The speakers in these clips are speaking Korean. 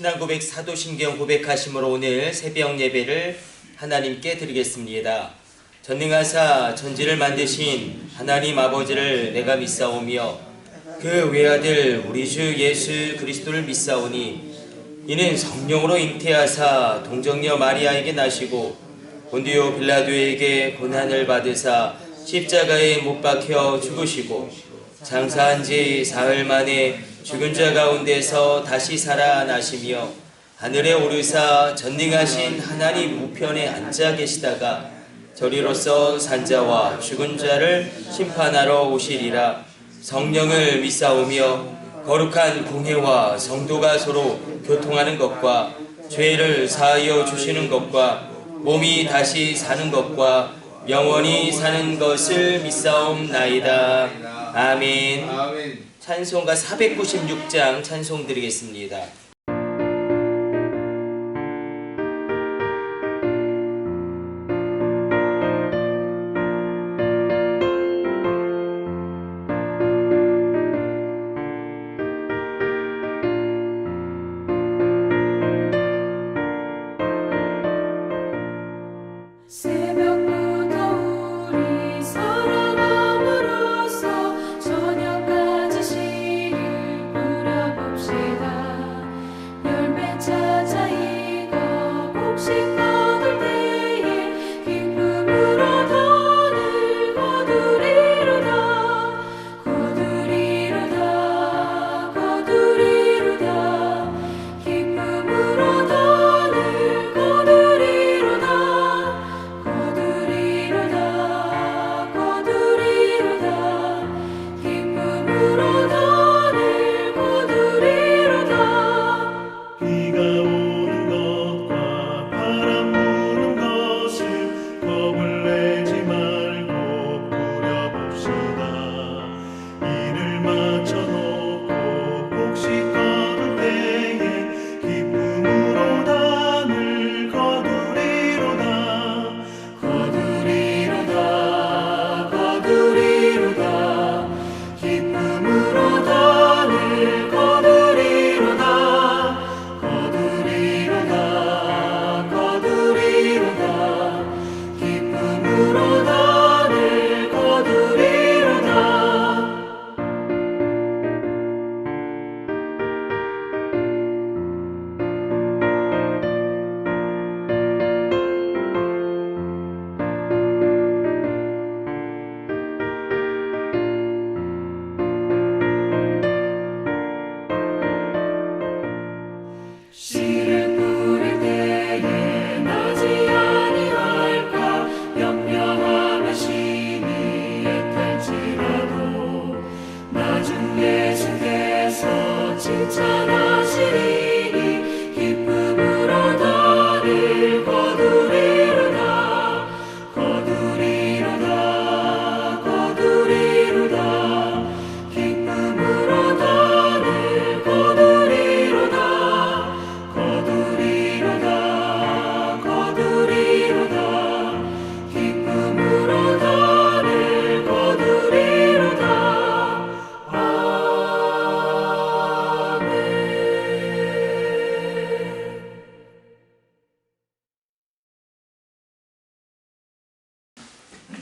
신앙 고백 사도신경 고백하심으로 오늘 새벽 예배를 하나님께 드리겠습니다. 전능하사 천지를 만드신 하나님 아버지를 내가 믿사오며 그 외아들 우리 주 예수 그리스도를 믿사오니 이는 성령으로 잉태하사 동정녀 마리아에게 나시고 본디오 빌라도에게 고난을 받으사 십자가에 못 박혀 죽으시고 장사한 지 사흘 만에 죽은 자 가운데서 다시 살아나시며 하늘에 오르사 전능하신 하나님 우편에 앉아 계시다가 저리로서 산자와 죽은 자를 심판하러 오시리라. 성령을 믿사오며 거룩한 공회와 성도가 서로 교통하는 것과 죄를 사하여 주시는 것과 몸이 다시 사는 것과 영원히 사는 것을 믿사옵나이다. 아멘. 찬송가 496장 찬송 드리겠습니다.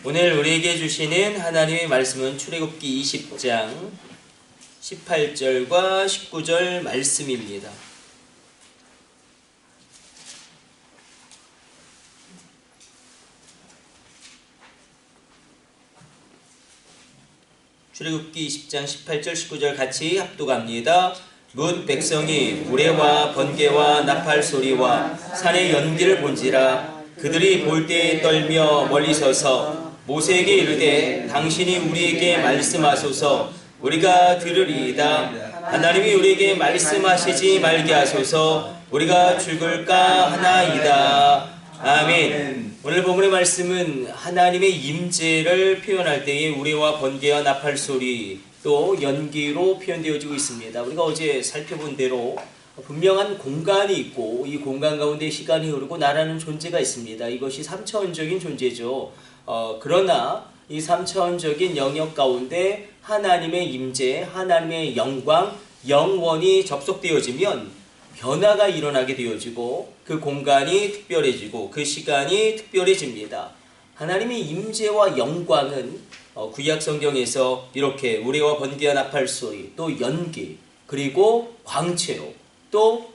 오늘 우리에게 주시는 하나님의 말씀은 출애굽기 20장 18절과 19절 말씀입니다. 출애굽기 20장 18절 19절 같이 합독합니다. 뭇 백성이 우레와 번개와 나팔 소리와 산의 연기를 본지라 그들이 볼 때에 떨며 멀리 서서 모세에게 이르되 당신이 우리에게 말씀하소서 우리가 들으리이다. 하나님이 우리에게 말씀하시지 말게 하소서 우리가 죽을까 하나이다. 아멘. 오늘 본문의 말씀은 하나님의 임재를 표현할 때에 우레와 번개와 나팔 소리 또 연기로 표현되어지고 있습니다. 우리가 어제 살펴본 대로 분명한 공간이 있고 이 공간 가운데 시간이 흐르고 나라는 존재가 있습니다. 이것이 3차원적인 존재죠. 그러나 이 3차원적인 영역 가운데 하나님의 임재, 하나님의 영광, 영원히 접속되어지면 변화가 일어나게 되어지고 그 공간이 특별해지고 그 시간이 특별해집니다. 하나님의 임재와 영광은 구약 성경에서 이렇게 우레와 번개와 나팔 소리, 또 연기, 그리고 광채로, 또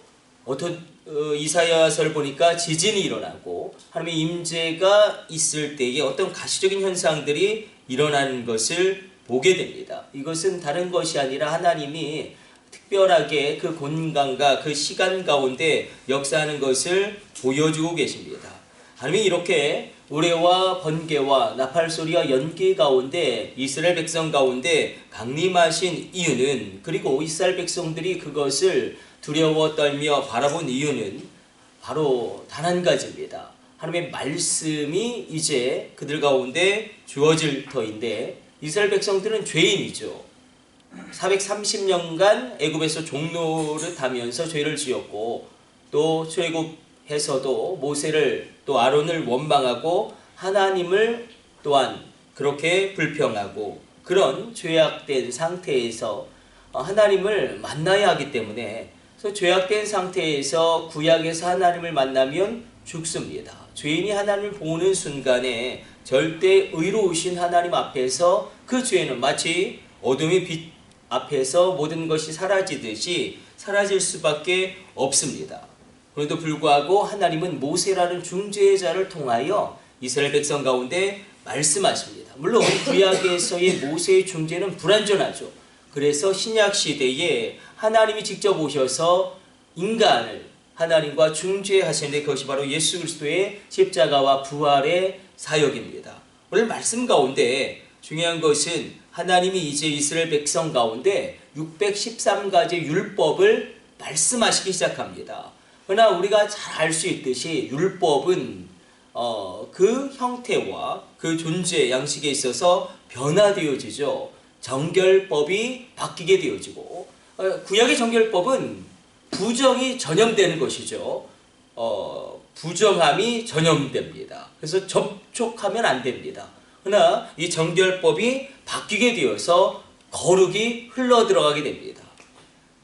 이사야서를 보니까 지진이 일어나고 하나님의 임재가 있을 때에 어떤 가시적인 현상들이 일어나는 것을 보게 됩니다. 이것은 다른 것이 아니라 하나님이 특별하게 그 공간과 그 시간 가운데 역사하는 것을 보여주고 계십니다. 하나님이 이렇게 우레와 번개와 나팔 소리와 연기 가운데 이스라엘 백성 가운데 강림하신 이유는, 그리고 이스라엘 백성들이 그것을 두려워 떨며 바라본 이유는 바로 단 한 가지입니다. 하나님의 말씀이 이제 그들 가운데 주어질 터인데, 이스라엘 백성들은 죄인이죠. 430년간 애굽에서 종노릇하면서 죄를 지었고, 또 출애굽에서도 모세를 또 아론을 원망하고 하나님을 또한 그렇게 불평하고, 그런 죄악된 상태에서 하나님을 만나야 하기 때문에, 그래서 죄악된 상태에서 구약에서 하나님을 만나면 죽습니다. 죄인이 하나님을 보는 순간에 절대 의로우신 하나님 앞에서 그 죄는 마치 어둠의 빛 앞에서 모든 것이 사라지듯이 사라질 수밖에 없습니다. 그런데도 불구하고 하나님은 모세라는 중재자를 통하여 이스라엘 백성 가운데 말씀하십니다. 물론 구약에서의 모세의 중재는 불완전하죠. 그래서 신약 시대에 하나님이 직접 오셔서 인간을 하나님과 중재하시는데, 그것이 바로 예수 그리스도의 십자가와 부활의 사역입니다. 오늘 말씀 가운데 중요한 것은 하나님이 이제 이스라엘 백성 가운데 613가지 율법을 말씀하시기 시작합니다. 그러나 우리가 잘 알 수 있듯이 율법은 그 형태와 그 존재 양식에 있어서 변화되어지죠. 정결법이 바뀌게 되어지고, 구약의 정결법은 부정이 전염되는 것이죠. 부정함이 전염됩니다. 그래서 접촉하면 안 됩니다. 그러나 이 정결법이 바뀌게 되어서 거룩이 흘러 들어가게 됩니다.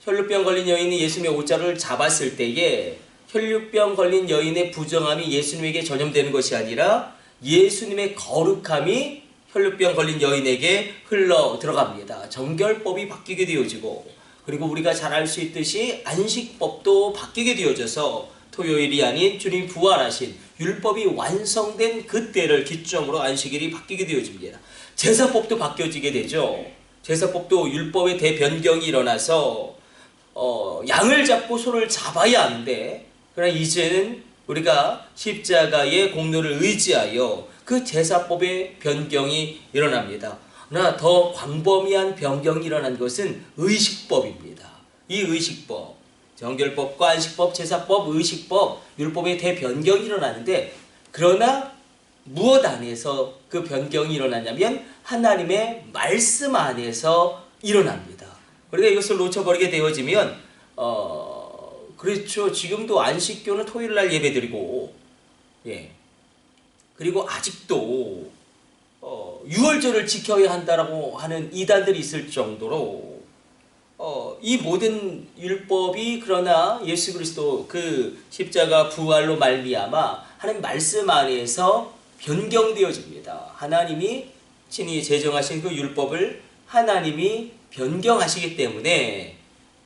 혈루병 걸린 여인이 예수님의 옷자루를 잡았을 때에 혈루병 걸린 여인의 부정함이 예수님에게 전염되는 것이 아니라 예수님의 거룩함이 혈루병 걸린 여인에게 흘러 들어갑니다. 정결법이 바뀌게 되어지고, 그리고 우리가 잘 알 수 있듯이 안식법도 바뀌게 되어져서 토요일이 아닌 주님 부활하신 율법이 완성된 그때를 기점으로 안식일이 바뀌게 되어집니다. 제사법도 바뀌어지게 되죠. 제사법도 율법의 대변경이 일어나서 양을 잡고 소를 잡아야 하는데, 그러나 이제는 우리가 십자가의 공로를 의지하여 그 제사법의 변경이 일어납니다. 그러나 더 광범위한 변경이 일어난 것은 의식법입니다. 이 의식법, 정결법과 안식법, 제사법, 의식법, 율법의 대변경이 일어나는데, 그러나 무엇 안에서 그 변경이 일어나냐면 하나님의 말씀 안에서 일어납니다. 우리가 이것을 놓쳐버리게 되어지면 그렇죠. 지금도 안식교는 토요일날 예배드리고, 그리고 아직도 유월절을 지켜야 한다라고 하는 이단들이 있을 정도로 이 모든 율법이, 그러나 예수 그리스도 그 십자가 부활로 말미암아 하나님 말씀 안에서 변경되어집니다. 하나님이 친히 제정하신 그 율법을 하나님이 변경하시기 때문에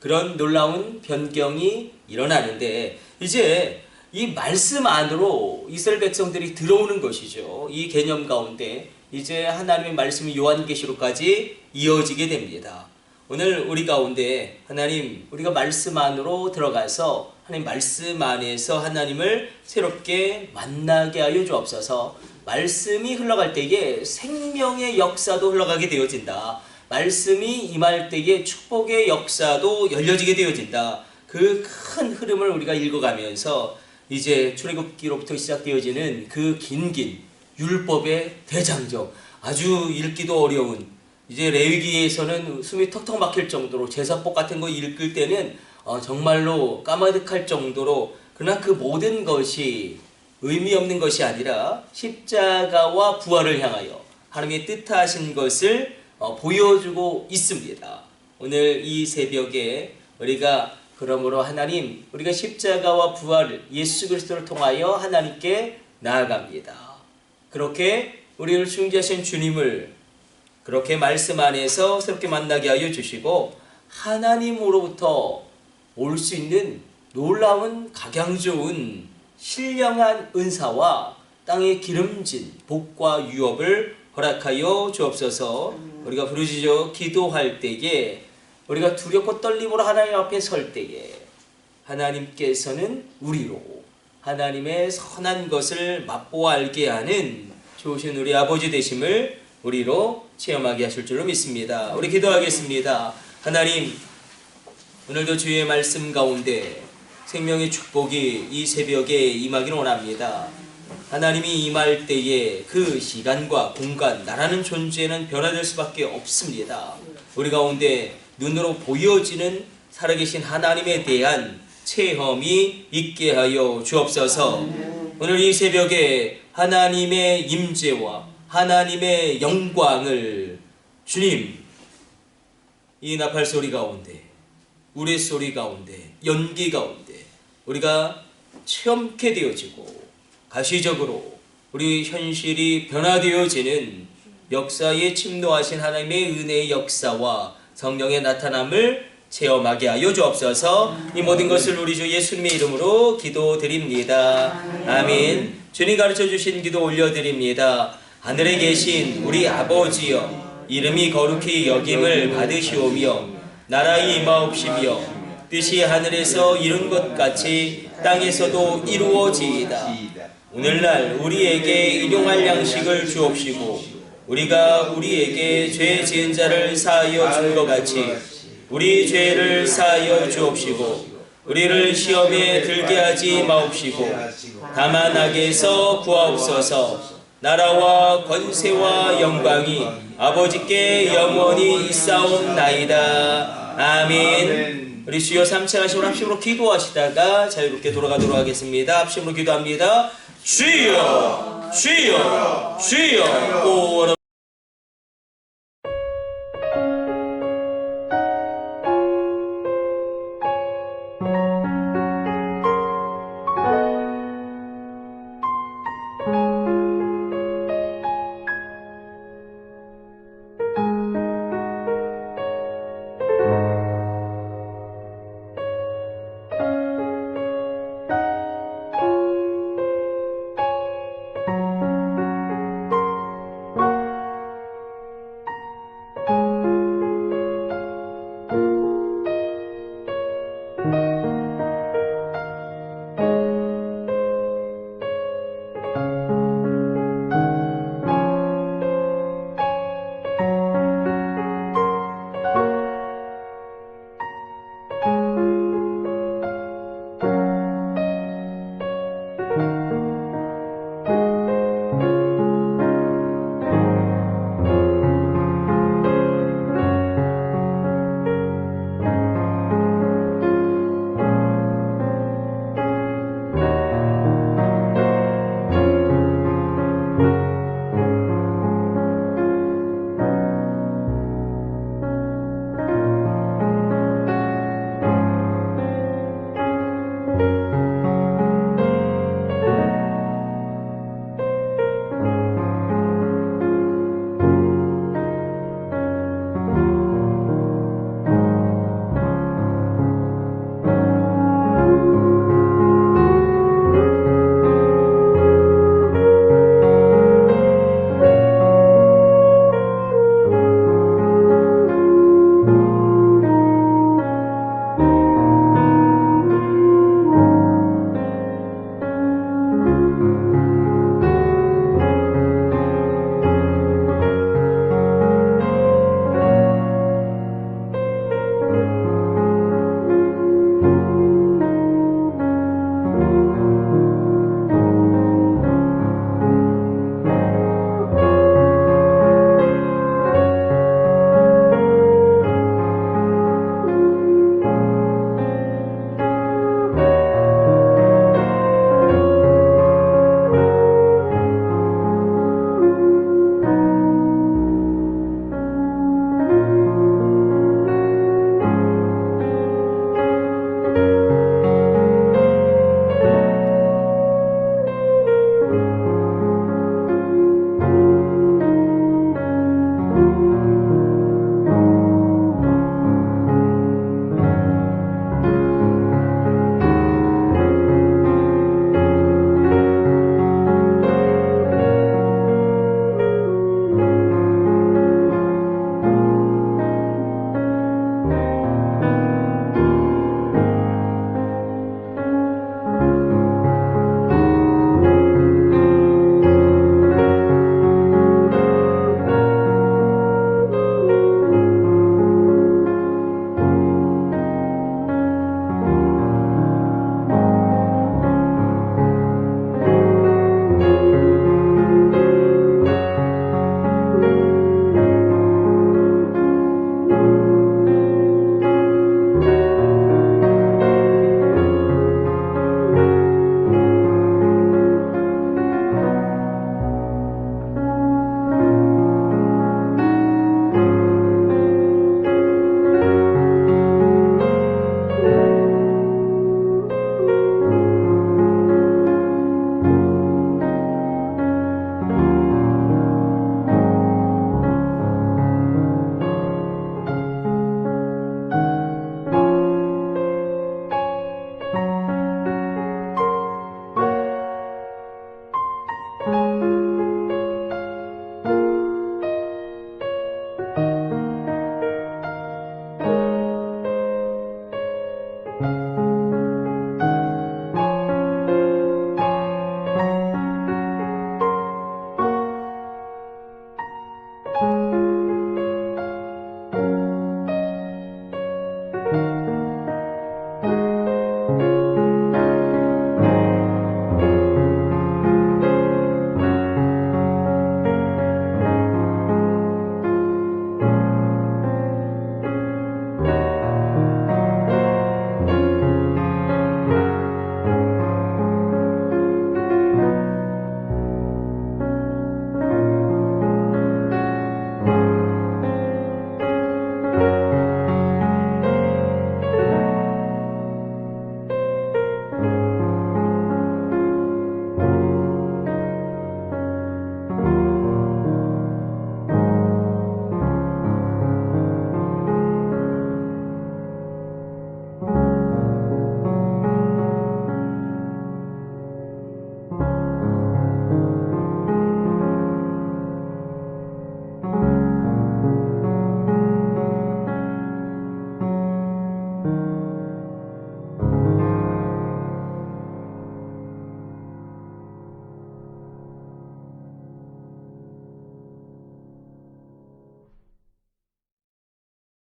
그런 놀라운 변경이 일어나는데, 이제 이 말씀 안으로 이스라엘 백성들이 들어오는 것이죠. 이 개념 가운데 이제 하나님의 말씀이 요한계시록까지 이어지게 됩니다. 오늘 우리 가운데 하나님, 우리가 말씀 안으로 들어가서 하나님 말씀 안에서 하나님을 새롭게 만나게 하여 주옵소서. 말씀이 흘러갈 때에 생명의 역사도 흘러가게 되어진다. 말씀이 임할 때에 축복의 역사도 열려지게 되어진다. 그 큰 흐름을 우리가 읽어가면서 이제 출애굽기로부터 시작되어지는 그 긴 율법의 대장정, 아주 읽기도 어려운, 이제 레위기에서는 숨이 턱턱 막힐 정도로 제사법 같은 거 읽을 때는 정말로 까마득할 정도로, 그러나 그 모든 것이 의미 없는 것이 아니라 십자가와 부활을 향하여 하나님의 뜻하신 것을 보여주고 있습니다. 오늘 이 새벽에 우리가 그러므로 하나님, 우리가 십자가와 부활 예수 그리스도를 통하여 하나님께 나아갑니다. 그렇게 우리를 중재하신 주님을 그렇게 말씀 안에서 새롭게 만나게 하여 주시고 하나님으로부터 올 수 있는 놀라운 각양 좋은 신령한 은사와 땅에 기름진 복과 유업을 허락하여 주옵소서. 우리가 부르짖어 기도할 때에 우리가 두렵고 떨림으로 하나님 앞에 설 때에 하나님께서는 우리로 하나님의 선한 것을 맛보아 알게 하는 좋으신 우리 아버지 되심을 우리로 체험하게 하실 줄로 믿습니다. 우리 기도하겠습니다. 하나님, 오늘도 주의 말씀 가운데 생명의 축복이 이 새벽에 임하기를 원합니다. 하나님이 임할 때에 그 시간과 공간, 나라는 존재는 변화될 수밖에 없습니다. 우리 가운데 눈으로 보여지는 살아계신 하나님에 대한 체험이 있게 하여 주옵소서. 오늘 이 새벽에 하나님의 임재와 하나님의 영광을 주님, 이 나팔소리 가운데, 우레소리 가운데, 연기 가운데 우리가 체험케 되어지고 가시적으로 우리 현실이 변화되어지는 역사에 침노하신 하나님의 은혜의 역사와 성령의 나타남을 체험하게 하여 주옵소서. 이 모든 것을 우리 주 예수님의 이름으로 기도드립니다. 아멘. 주님 가르쳐 주신 기도 올려드립니다. 하늘에 계신 우리 아버지여, 이름이 거룩히 여김을 받으시오며 나라의 임하옵시며 뜻이 하늘에서 이룬 것 같이 땅에서도 이루어지이다. 오늘날 우리에게 일용할 양식을 주옵시고 우리가 우리에게 죄 지은 자를 사하여 준 것 같이 우리 죄를 사하여 주옵시고 우리를 시험에 들게 하지 마옵시고 다만 악에서 구하옵소서. 나라와 권세와 영광이 아버지께 영원히 있사옵나이다. 아멘. 우리 주여 3차 하시고 합심으로 기도하시다가 자유롭게 돌아가도록 하겠습니다. 합심으로 기도합니다. 주여, 주여, 주여.